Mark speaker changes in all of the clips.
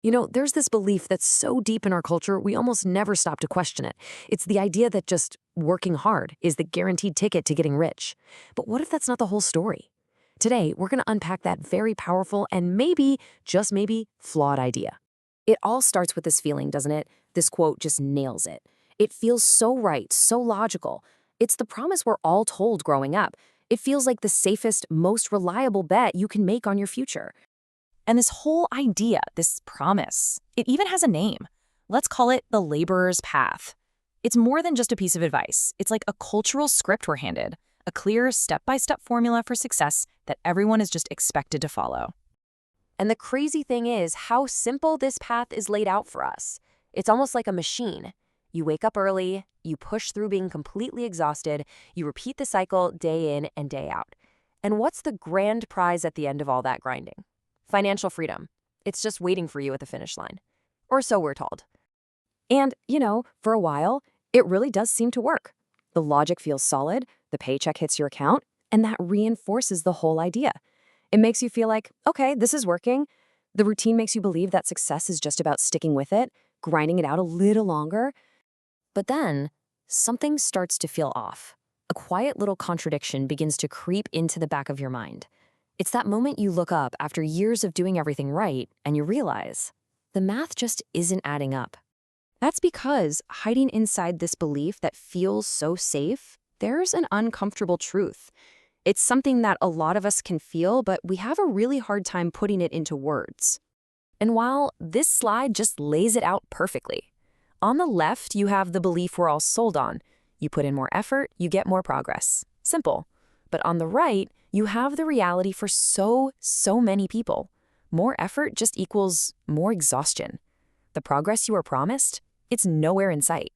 Speaker 1: There's this belief that's so deep in our culture, we almost never stop to question it. It's the idea that just working hard is the guaranteed ticket to getting rich. But what if that's not the whole story? Today, we're going to unpack that very powerful and maybe, just maybe, flawed idea. It all starts with this feeling, doesn't it? This quote just nails it. It feels so right, so logical. It's the promise we're all told growing up. It feels like the safest, most reliable bet you can make on your future.
Speaker 2: And this whole idea, this promise, it even has a name. Let's call it the laborer's path. It's more than just a piece of advice. It's like a cultural script we're handed, a clear step-by-step formula for success that everyone is just expected to follow.
Speaker 1: And the crazy thing is how simple this path is laid out for us. It's almost like a machine. You wake up early, you push through being completely exhausted, you repeat the cycle day in and day out. And what's the grand prize at the end of all that grinding? Financial freedom. It's just waiting for you at the finish line. Or so we're told. And, for a while, it really does seem to work. The logic feels solid, the paycheck hits your account, and that reinforces the whole idea. It makes you feel like, okay, this is working. The routine makes you believe that success is just about sticking with it, grinding it out a little longer. But then, something starts to feel off. A quiet little contradiction begins to creep into the back of your mind. It's that moment you look up after years of doing everything right, and you realize the math just isn't adding up. That's because hiding inside this belief that feels so safe, there's an uncomfortable truth. It's something that a lot of us can feel, but we have a really hard time putting it into words. And while this slide just lays it out perfectly, on the left, you have the belief we're all sold on. You put in more effort, you get more progress. Simple. But on the right, you have the reality for so many people. More effort just equals more exhaustion. The progress you were promised, it's nowhere in sight.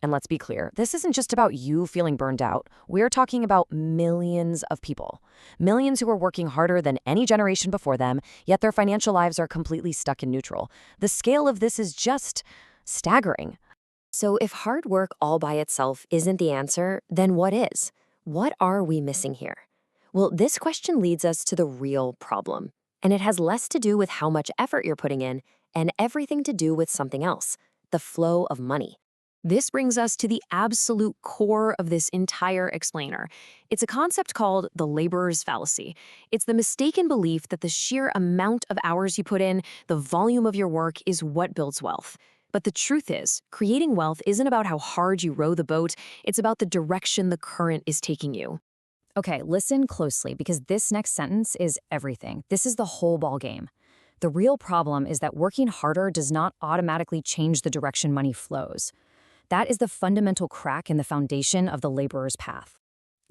Speaker 1: And let's be clear, this isn't just about you feeling burned out. We're talking about millions of people. Millions who are working harder than any generation before them, yet their financial lives are completely stuck in neutral. The scale of this is just staggering. So if hard work all by itself isn't the answer, then what is? What are we missing here? Well, this question leads us to the real problem. And it has less to do with how much effort you're putting in and everything to do with something else, the flow of money. This brings us to the absolute core of this entire explainer. It's a concept called the laborer's fallacy. It's the mistaken belief that the sheer amount of hours you put in, the volume of your work, is what builds wealth. But the truth is, creating wealth isn't about how hard you row the boat, it's about the direction the current is taking you.
Speaker 2: Okay, listen closely because this next sentence is everything. This is the whole ballgame. The real problem is that working harder does not automatically change the direction money flows. That is the fundamental crack in the foundation of the laborer's path.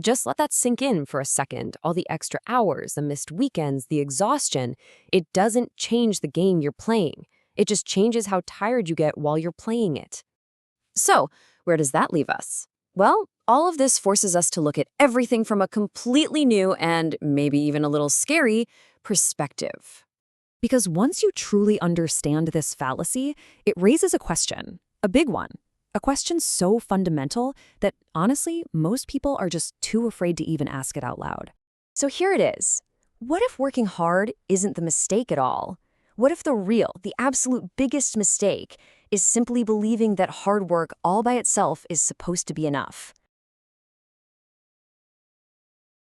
Speaker 1: Just let that sink in for a second. All the extra hours, the missed weekends, the exhaustion, it doesn't change the game you're playing. It just changes how tired you get while you're playing it. So, where does that leave us? Well, all of this forces us to look at everything from a completely new and maybe even a little scary perspective.
Speaker 2: Because once you truly understand this fallacy, it raises a question, a big one. A question so fundamental that, honestly, most people are just too afraid to even ask it out loud.
Speaker 1: So here it is. What if working hard isn't the mistake at all? What if the absolute biggest mistake is simply believing that hard work all by itself is supposed to be enough?